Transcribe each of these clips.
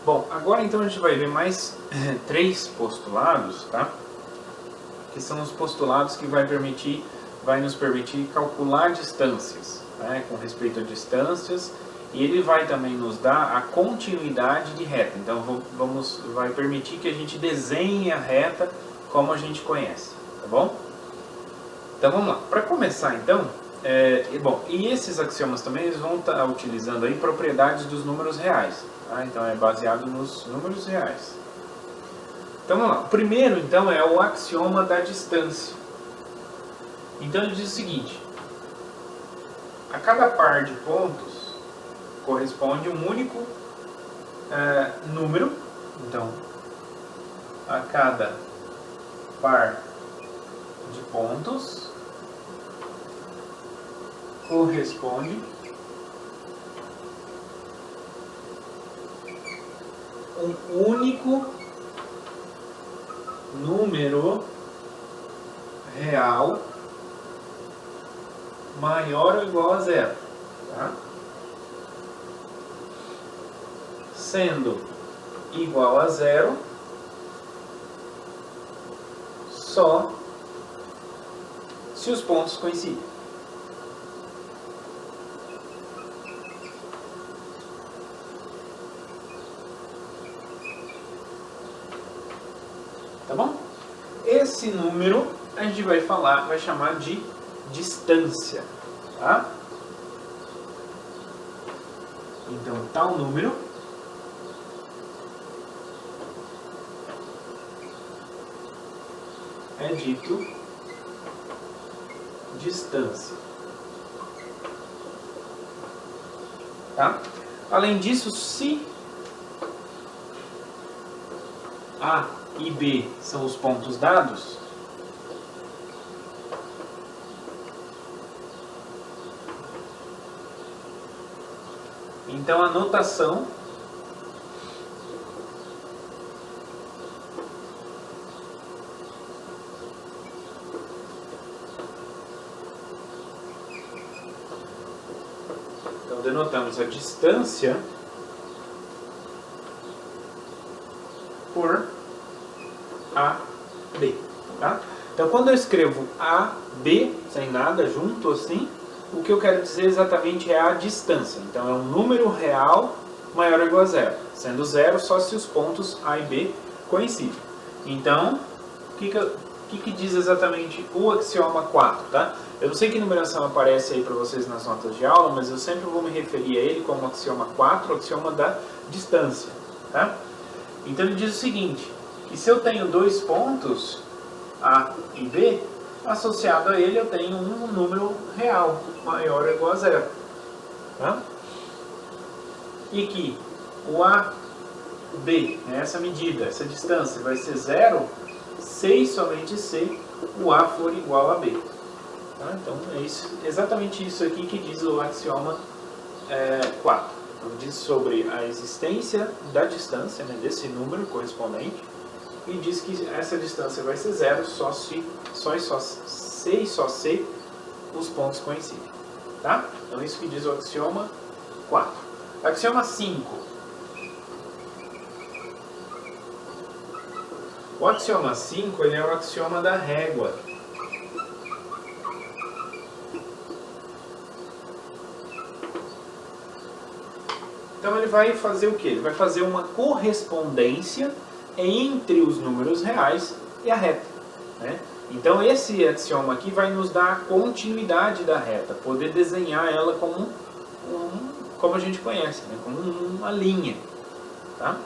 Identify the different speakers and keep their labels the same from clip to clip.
Speaker 1: Bom, agora então a gente vai ver mais três postulados, tá? Que são os postulados que vai nos permitir calcular distâncias, né? Com respeito a distâncias, e ele vai também nos dar a continuidade de reta. Então vai permitir que a gente desenhe a reta como a gente conhece, tá bom? Então vamos lá. Para começar então, e esses axiomas também eles vão estar utilizando aí propriedades dos números reais. Tá? Então é baseado nos números reais. Então vamos lá. O primeiro então é o axioma da distância. Então ele diz o seguinte: a cada par de pontos corresponde um único número. Então a cada par de pontos corresponde um único número real maior ou igual a zero, tá? Sendo igual a zero só se os pontos coincidem. Tá bom? Esse número a gente vai chamar de distância, tá? Então, tal número é dito distância, tá? Além disso, se A e B são os pontos dados, então a notação denotamos a distância por AB, tá? Então quando eu escrevo AB sem nada junto assim, o que eu quero dizer exatamente é a distância. Então é um número real maior ou igual a zero, sendo zero só se os pontos A e B coincidem. Então, o que diz exatamente o axioma 4, tá? Eu não sei que numeração aparece aí para vocês nas notas de aula, mas eu sempre vou me referir a ele como axioma 4, o axioma da distância, tá? Então ele diz o seguinte, que se eu tenho dois pontos, A e B, associado a ele eu tenho um número real maior ou igual a zero, tá? E que o A, o B, essa medida, essa distância vai ser zero se e somente se o A for igual a B. Tá? Então é exatamente isso aqui que diz o axioma 4. Então, diz sobre a existência da distância, né, desse número correspondente, e diz que essa distância vai ser zero só se os pontos coincidem. Tá? Então isso que diz o axioma 4. Axioma 5. O axioma 5 ele é o axioma da régua. Então ele vai fazer o quê? Ele vai fazer uma correspondência entre os números reais e a reta, né? Então esse axioma aqui vai nos dar a continuidade da reta, poder desenhar ela como a gente conhece, né? Como uma linha, tá?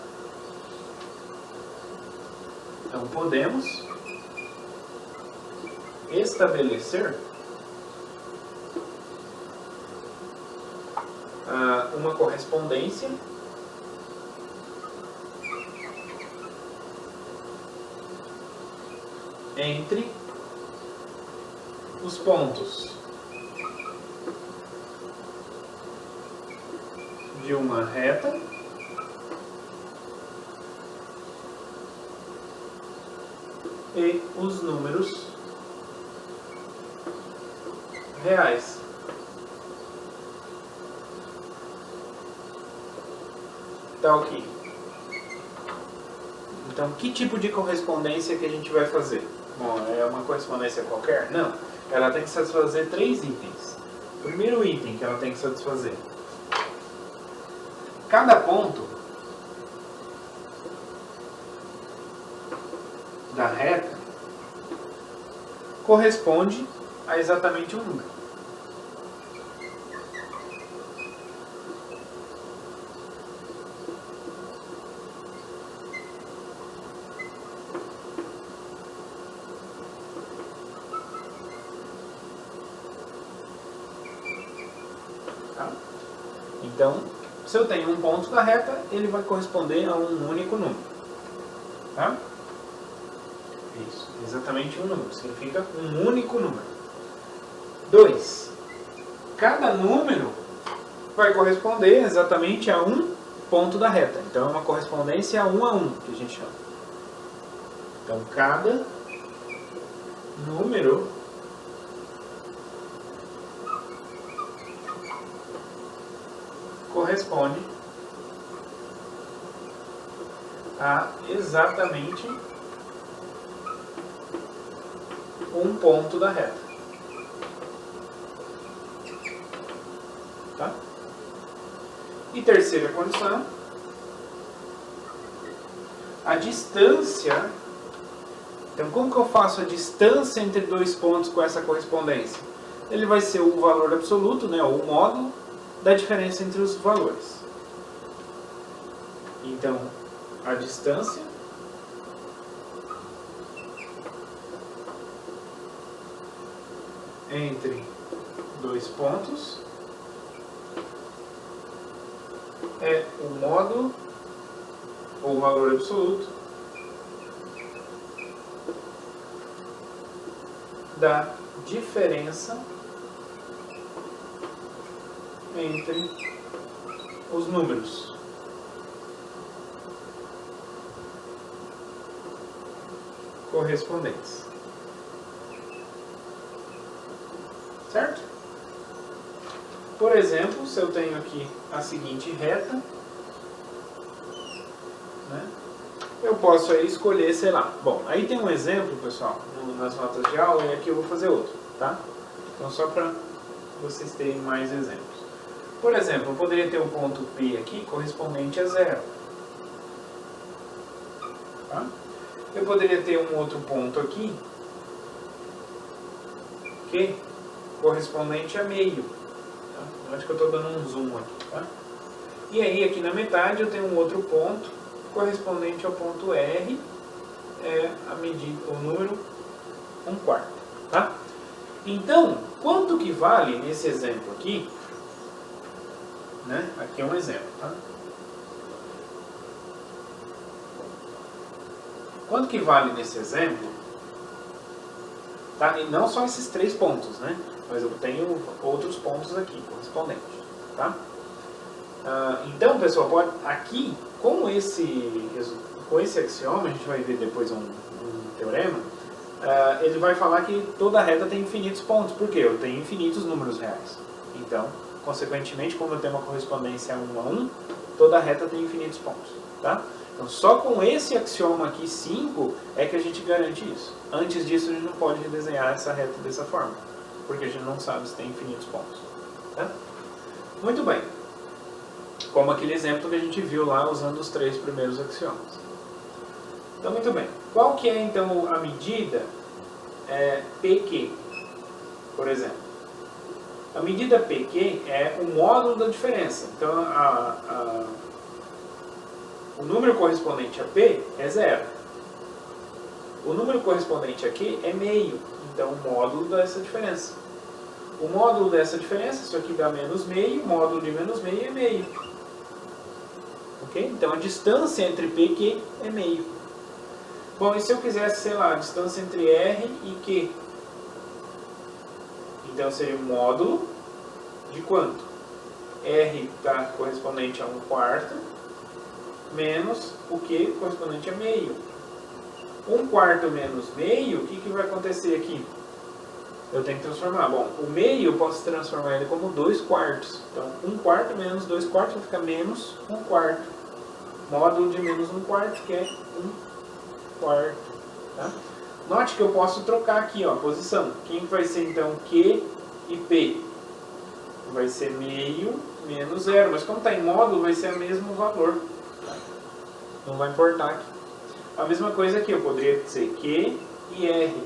Speaker 1: Então podemos estabelecer uma correspondência entre os pontos de uma reta e os números reais. Tá ok? Então, que tipo de correspondência que a gente vai fazer? Bom, é uma correspondência qualquer? Não. Ela tem que satisfazer 3 itens. O primeiro item que ela tem que satisfazer: cada ponto da reta corresponde a exatamente um número. Tá? Então, se eu tenho um ponto da reta, ele vai corresponder a um único número. Tá? Isso, exatamente um número. Significa um único número. 2. Cada número vai corresponder exatamente a um ponto da reta. Então, é uma correspondência 1 a 1, que a gente chama. Então, cada número corresponde a exatamente um ponto da reta. Tá? E terceira condição: a distância. Então, como que eu faço a distância entre dois pontos com essa correspondência? Ele vai ser o valor absoluto, né, ou o módulo da diferença entre os valores. Então, a distância entre dois pontos é o módulo ou o valor absoluto da diferença entre os números. Correspondentes. Certo? Por exemplo, se eu tenho aqui a seguinte reta, né, eu posso aí escolher, sei lá. Bom, aí tem um exemplo, pessoal, nas notas de aula, e aqui eu vou fazer outro, tá? Então, só para vocês terem mais exemplos. Por exemplo, eu poderia ter um ponto P aqui correspondente a 0. Tá? Eu poderia ter um outro ponto aqui, Q, correspondente a meio. Tá? Eu acho que eu estou dando um zoom aqui. Tá? E aí, aqui na metade, eu tenho um outro ponto correspondente ao ponto R, a medida, o número 1/4. Tá? Então, quanto que vale nesse exemplo aqui? Né? Aqui é um exemplo. Tá? Quanto que vale nesse exemplo? Tá? E não só esses 3 pontos, né? Mas eu tenho outros pontos aqui correspondentes. Tá? Então, pessoal, aqui, com esse axioma, a gente vai ver depois um teorema, ele vai falar que toda reta tem infinitos pontos. Por quê? Eu tenho infinitos números reais. Então, consequentemente, como eu tenho uma correspondência 1 a 1, toda reta tem infinitos pontos. Tá? Então, só com esse axioma aqui, 5, é que a gente garante isso. Antes disso, a gente não pode redesenhar essa reta dessa forma, porque a gente não sabe se tem infinitos pontos. Tá? Muito bem. Como aquele exemplo que a gente viu lá, usando os 3 primeiros axiomas. Então, muito bem. Qual que é, então, a medida PQ, por exemplo? A medida PQ é o módulo da diferença. Então, o número correspondente a P é 0. O número correspondente a Q é meio. Então, o módulo dessa diferença. O módulo dessa diferença, isso aqui dá menos meio, o módulo de menos meio é meio. Ok? Então, a distância entre P e Q é meio. Bom, e se eu quisesse, sei lá, a distância entre R e Q? Então, seria o módulo de quanto? R está correspondente a 1/4, menos o Q correspondente a meio. 1/4 menos meio, o que vai acontecer aqui? Eu tenho que transformar. Bom, o meio eu posso transformar ele como 2/4. Então, 1/4 menos 2/4 vai ficar menos 1/4. Módulo de menos 1/4, que é quarto. Tá? Note que eu posso trocar aqui, ó, a posição. Quem vai ser então Q e P? Vai ser meio menos 0, mas como está em módulo, vai ser o mesmo valor. Tá? Não vai importar aqui. A mesma coisa aqui, eu poderia ser Q e R.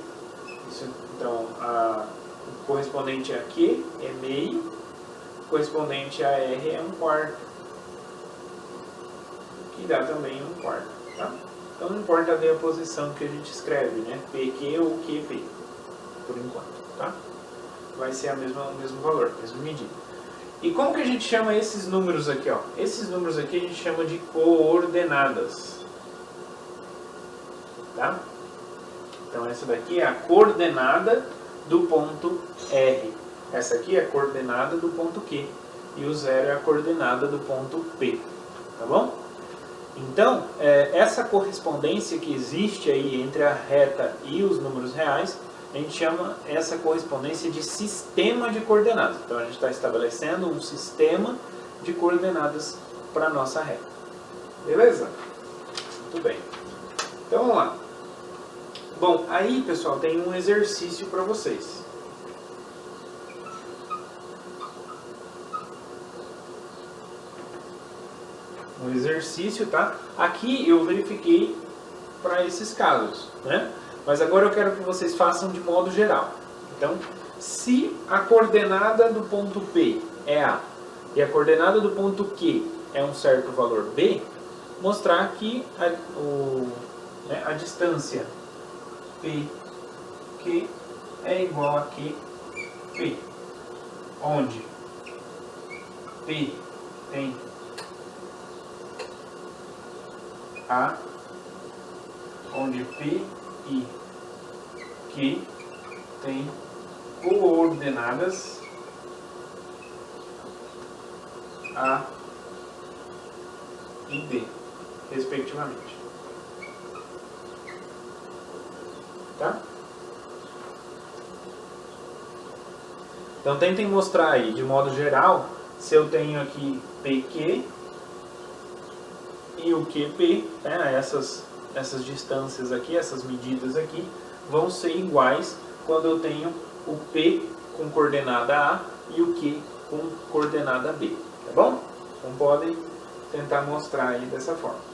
Speaker 1: Isso, então, o correspondente a Q é meio, o correspondente a R é 1/4. Que dá também 1/4. Tá? Então não importa ali a posição que a gente escreve, né? PQ ou QP, por enquanto. Tá? Vai ser o mesmo valor, a mesma medida. E como que a gente chama esses números aqui? Ó? Esses números aqui a gente chama de coordenadas. Tá? Então essa daqui é a coordenada do ponto R. Essa aqui é a coordenada do ponto Q. E o 0 é a coordenada do ponto P. Tá bom? Então, essa correspondência que existe aí entre a reta e os números reais, a gente chama essa correspondência de sistema de coordenadas. Então a gente está estabelecendo um sistema de coordenadas para a nossa reta. Beleza? Muito bem. Então vamos lá. Bom, aí pessoal, tem um exercício para vocês. Um exercício, tá? Aqui eu verifiquei para esses casos, né? Mas agora eu quero que vocês façam de modo geral. Então, se a coordenada do ponto P é A e a coordenada do ponto Q é um certo valor B, mostrar que a distância PQ é igual a QP, onde P tem A, onde P e Q tem coordenadas A e B, respectivamente. Tá? Então tentem mostrar aí, de modo geral, se eu tenho aqui PQ e o QP, né, essas distâncias aqui, essas medidas aqui, vão ser iguais quando eu tenho o P com coordenada A e o Q com coordenada B. Tá bom? Então podem tentar mostrar aí dessa forma.